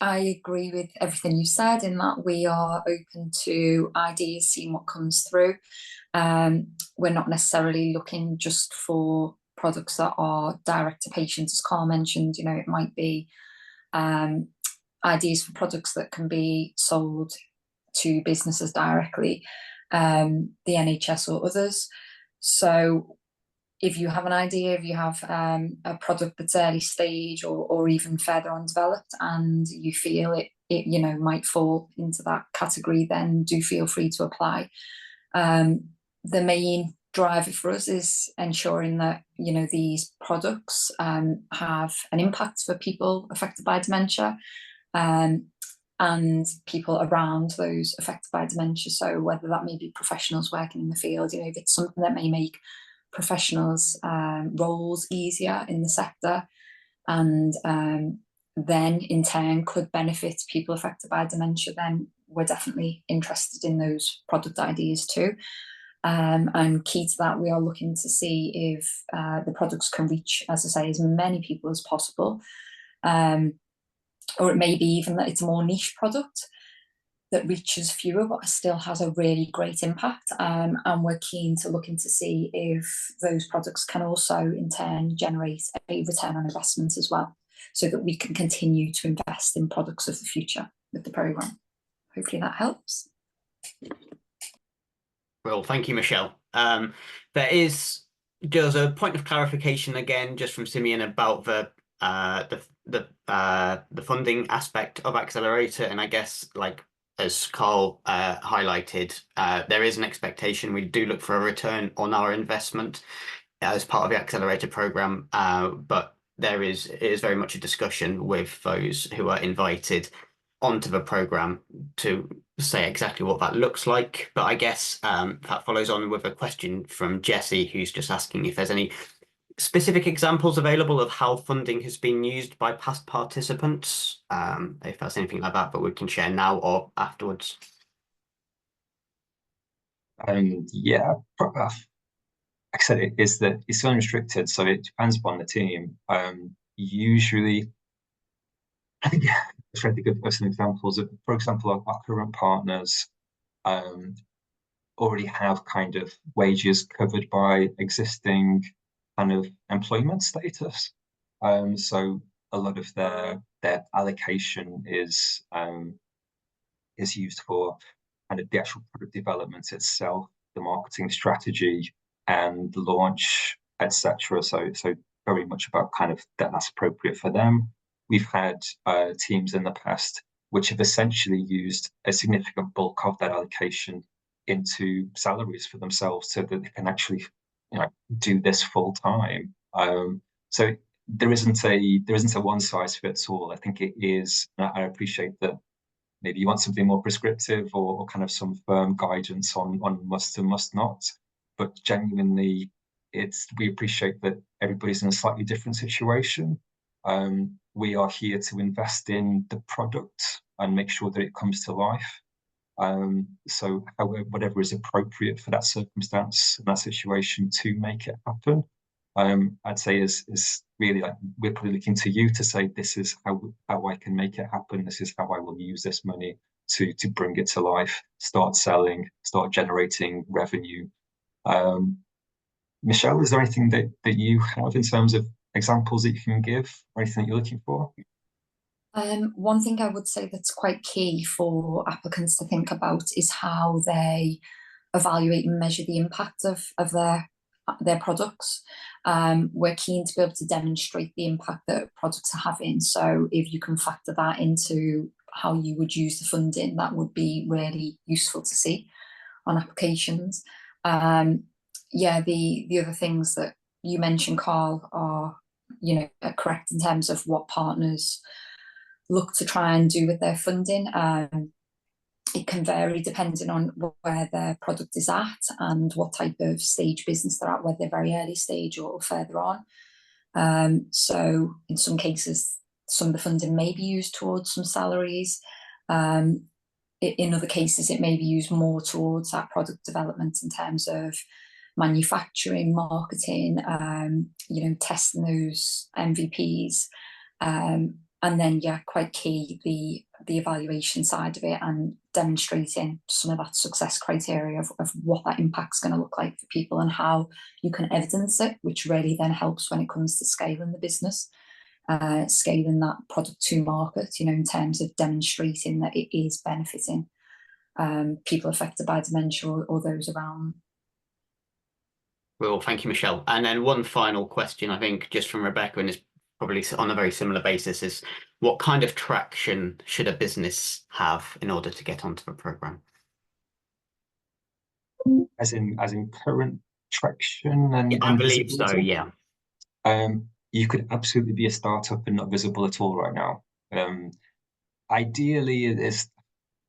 I agree with everything you said in that we are open to ideas, seeing what comes through. We're not necessarily looking just for products that are direct to patients, as Carl mentioned. You know, it might be ideas for products that can be sold to businesses directly, the NHS or others. So if you have an idea, if you have a product that's early stage or even further on developed, and you feel it you know might fall into that category, then do feel free to apply. The main driver for us is ensuring that you know these products have an impact for people affected by dementia, and people around those affected by dementia. So whether that may be professionals working in the field, you know, if it's something that may make professionals' roles easier in the sector, and then in turn could benefit people affected by dementia, then we're definitely interested in those product ideas too. And key to that, we are looking to see if the products can reach, as I say, as many people as possible. Or it may be even that it's a more niche product that reaches fewer but still has a really great impact, and we're keen to look into see if those products can also in turn generate a return on investment as well, so that we can continue to invest in products of the future with the programme. Hopefully that helps. Well, thank you, Michelle. There's a point of clarification again just from Simeon about the funding aspect of Accelerator, and I guess like as Carl highlighted, there is an expectation we do look for a return on our investment as part of the Accelerator program, but it is very much a discussion with those who are invited onto the program to say exactly what that looks like. But I guess that follows on with a question from Jesse, who's just asking if there's any specific examples available of how funding has been used by past participants, if there's anything like that we can share now or afterwards. Yeah, like I said, it's unrestricted, so it depends upon the team. Usually, I think I'm trying to give some examples of, for example, our current partners already have kind of wages covered by existing kind of employment status. So a lot of their allocation is used for kind of the actual product development itself, the marketing strategy, and the launch, etc. So very much about kind of that's appropriate for them. We've had teams in the past which have essentially used a significant bulk of that allocation into salaries for themselves, so that they can actually, you know, do this full time. So there isn't a one size fits all. I think it is. I appreciate that maybe you want something more prescriptive or kind of some firm guidance on must and must not. But genuinely, we appreciate that everybody's in a slightly different situation. We are here to invest in the product and make sure that it comes to life. So whatever is appropriate for that circumstance and that situation to make it happen, I'd say is really like we're probably looking to you to say this is how I can make it happen. This is how I will use this money to bring it to life, start selling, start generating revenue. Michelle, is there anything that you have in terms of examples that you can give or anything that you're looking for? One thing I would say that's quite key for applicants to think about is how they evaluate and measure the impact of their products. We're keen to be able to demonstrate the impact that products are having. So if you can factor that into how you would use the funding, that would be really useful to see on applications. Yeah, the other things that you mentioned, Carl, are are correct in terms of what partners look to try and do with their funding. It can vary depending on where their product is at and what type of stage business they're at, whether they're very early stage or further on. So in some cases, some of the funding may be used towards some salaries. In other cases, it may be used more towards that product development in terms of manufacturing, marketing, testing those MVPs. And then, yeah, quite key, the evaluation side of it and demonstrating some of that success criteria of what that impact's going to look like for people and how you can evidence it, which really then helps when it comes to scaling the business, scaling that product to market, in terms of demonstrating that it is benefiting people affected by dementia or those around. Well, thank you, Michelle. And then one final question, I think, just from Rebecca, and it's probably on a very similar basis, is what kind of traction should a business have in order to get onto the program? As in current traction and I believe so, yeah. You could absolutely be a startup and not visible at all right now. Ideally, it is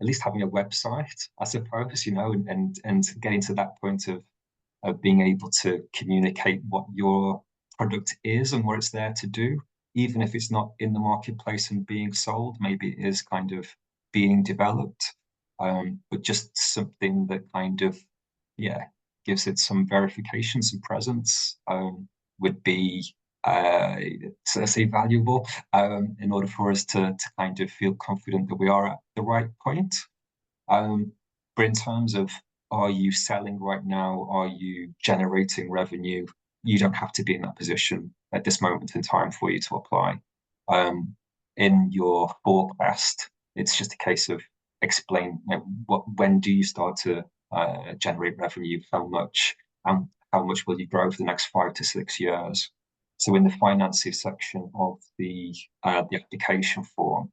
at least having a website, I suppose, and getting to that point of being able to communicate what your product is and what it's there to do, even if it's not in the marketplace and being sold. Maybe it is kind of being developed, but just something that kind of, gives it some verification, some presence, would be, say, valuable, in order for us to kind of feel confident that we are at the right point. But in terms of, are you selling right now? Are you generating revenue? You don't have to be in that position at this moment in time for you to apply. In your forecast, it's just a case of explain when do you start to generate revenue, how much, and how much will you grow for the next 5 to 6 years. So in the finances section of the application form,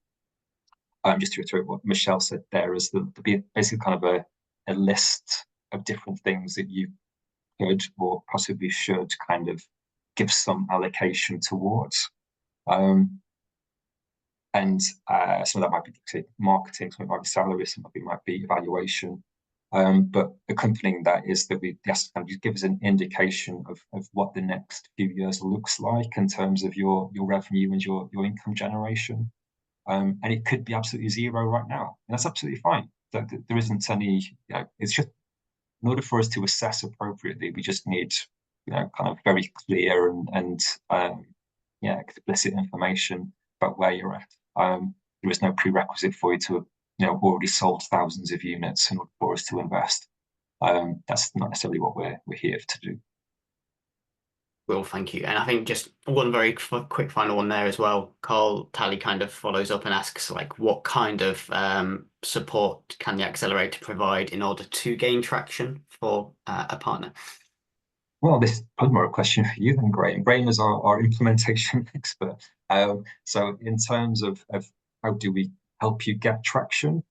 just to reiterate what Michelle said, there is there'll be basically kind of a list of different things that you could or possibly should kind of give some allocation towards. And some of that might be, say, marketing, some of it might be salary, some of it might be evaluation. But accompanying that is that we just kind of give us an indication of what the next few years looks like in terms of your revenue and your income generation. And it could be absolutely zero right now, and that's absolutely fine. There isn't any, it's just, in order for us to assess appropriately, we just need, kind of very clear and explicit information about where you're at. There is no prerequisite for you to have, already sold thousands of units in order for us to invest. That's not necessarily what we're here to do. Well, thank you. And I think just one very quick final one there as well. Carl Talley kind of follows up and asks, what kind of support can the Accelerator provide in order to gain traction for a partner? Well, this is probably more a question for you than Graham. Graham is our implementation expert. So in terms of how do we help you get traction?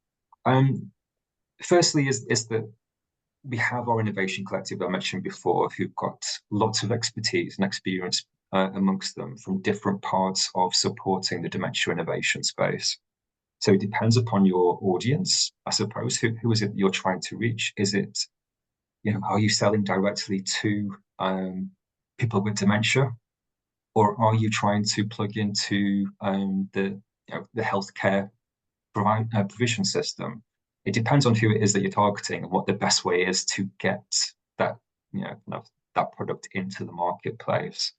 Firstly is that we have our innovation collective I mentioned before, who've got lots of expertise and experience amongst them from different parts of supporting the dementia innovation space. So it depends upon your audience, I suppose. Who is it you're trying to reach? Is it, are you selling directly to people with dementia, or are you trying to plug into the healthcare provision system? It depends on who it is that you're targeting and what the best way is to get that, that product into the marketplace.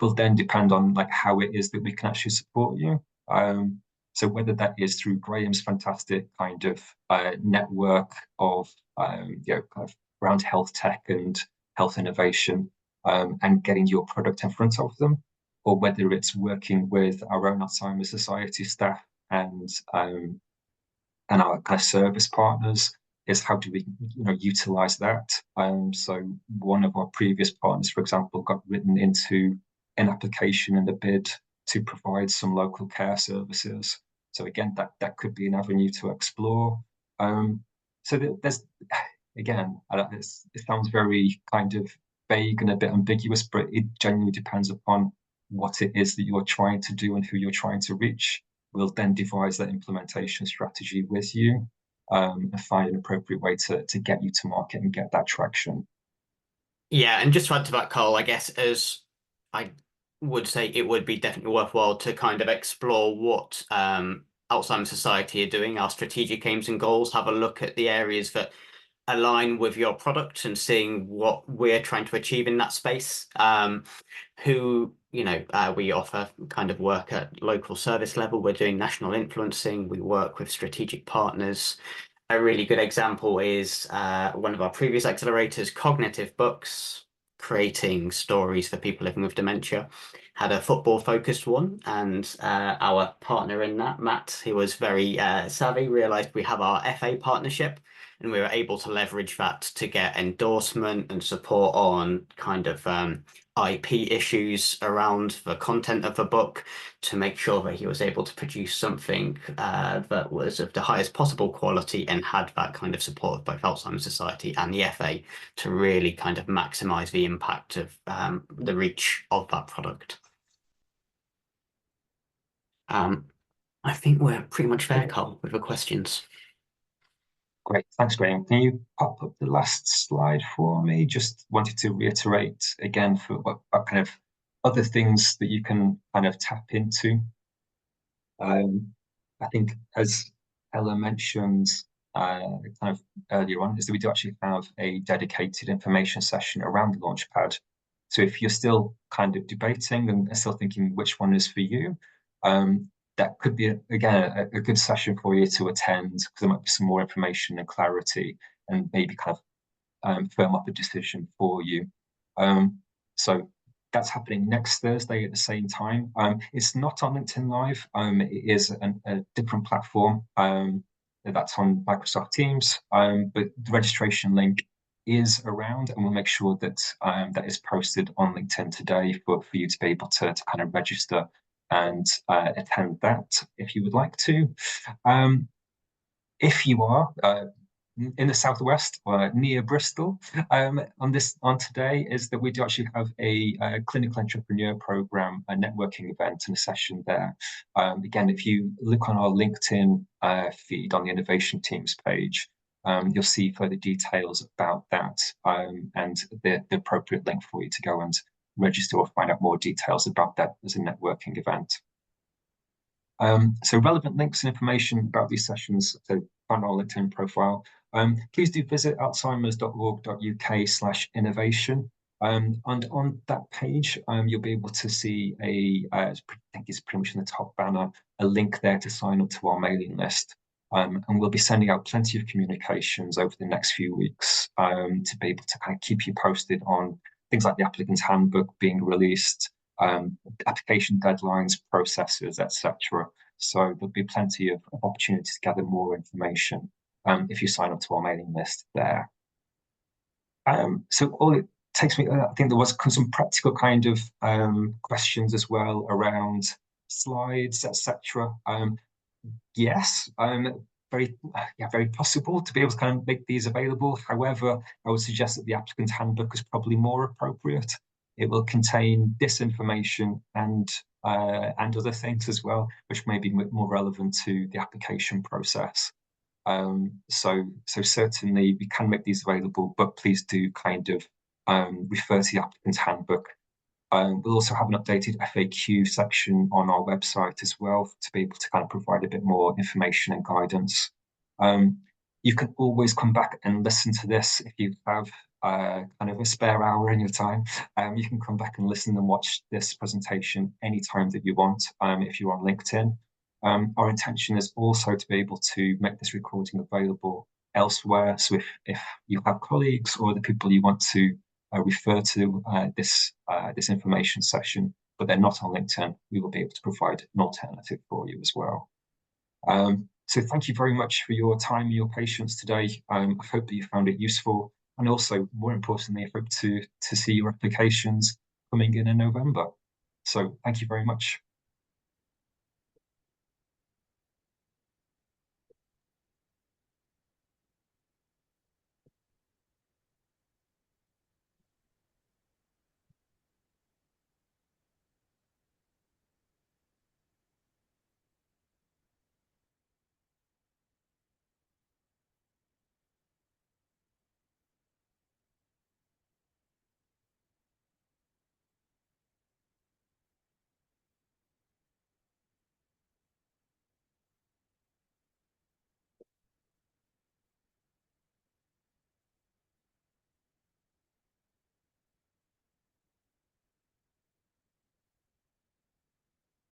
Will then depend on how it is that we can actually support you. So whether that is through Graham's fantastic kind of network of kind of around health tech and health innovation, and getting your product in front of them, or whether it's working with our own Alzheimer's Society staff and our kind of service partners is how do we, utilize that? So one of our previous partners, for example, got written into an application and a bid to provide some local care services. So again, that could be an avenue to explore. So there's, again, it sounds very kind of vague and a bit ambiguous, but it genuinely depends upon what it is that you're trying to do and who you're trying to reach. We'll then devise that implementation strategy with you, and find an appropriate way to get you to market and get that traction. Yeah, and just to add to that, Carl, I guess as I would say, it would be definitely worthwhile to kind of explore what Alzheimer's Society are doing, our strategic aims and goals, have a look at the areas that align with your product and seeing what we're trying to achieve in that space. We offer kind of work at local service level. We're doing national influencing. We work with strategic partners. A really good example is one of our previous accelerators, Cognitive Books, creating stories for people living with dementia, had a football-focused one, and our partner in that, Matt, he was very savvy, realised we have our FA partnership, and we were able to leverage that to get endorsement and support on kind of IP issues around the content of the book, to make sure that he was able to produce something that was of the highest possible quality and had that kind of support of both Alzheimer's Society and the FA to really kind of maximize the impact of the reach of that product. I think we're pretty much there, Carl, with the questions. Great, thanks, Graham. Can you pop up the last slide for me? Just wanted to reiterate again for what kind of other things that you can kind of tap into. I think, as Ella mentioned kind of earlier on, is that we do actually have a dedicated information session around the Launchpad. So if you're still kind of debating and still thinking which one is for you, that could be, again, a good session for you to attend, because there might be some more information and clarity and maybe kind of firm up a decision for you. So that's happening next Thursday at the same time. It's not on LinkedIn Live. It is a different platform. That's on Microsoft Teams, but the registration link is around, and we'll make sure that that is posted on LinkedIn today for you to be able to kind of register and attend that if you would like to. If you are in the southwest or near Bristol, on today is that we do actually have a clinical entrepreneur program, a networking event, and a session there. Again, if you look on our LinkedIn feed on the innovation teams page, you'll see further details about that, and the appropriate link for you to go and register or find out more details about that as a networking event. So relevant links and information about these sessions, so find our LinkedIn profile. Please do visit alzheimers.org.uk/innovation. And on that page, you'll be able to see I think it's pretty much in the top banner, a link there to sign up to our mailing list. And we'll be sending out plenty of communications over the next few weeks to be able to kind of keep you posted on things like the applicant's handbook being released, application deadlines, processes, etc. So there'll be plenty of opportunities to gather more information if you sign up to our mailing list there. So all it takes me, I think there was some practical kind of questions as well around slides, etc. Yes, very possible to be able to kind of make these available. However, I would suggest that the applicant's handbook is probably more appropriate. It will contain this information and other things as well, which may be more relevant to the application process. So certainly we can make these available, but please do kind of refer to the applicant's handbook. We'll also have an updated FAQ section on our website as well to be able to kind of provide a bit more information and guidance. You can always come back and listen to this if you have kind of a spare hour in your time. You can come back and listen and watch this presentation anytime that you want if you're on LinkedIn. Our intention is also to be able to make this recording available elsewhere. So if you have colleagues or the people you want to refer to this information session, but they're not on LinkedIn, we will be able to provide an alternative for you as well. So thank you very much for your time and your patience today. I hope that you found it useful, and also, more importantly, I hope to see your applications coming in November. So thank you very much.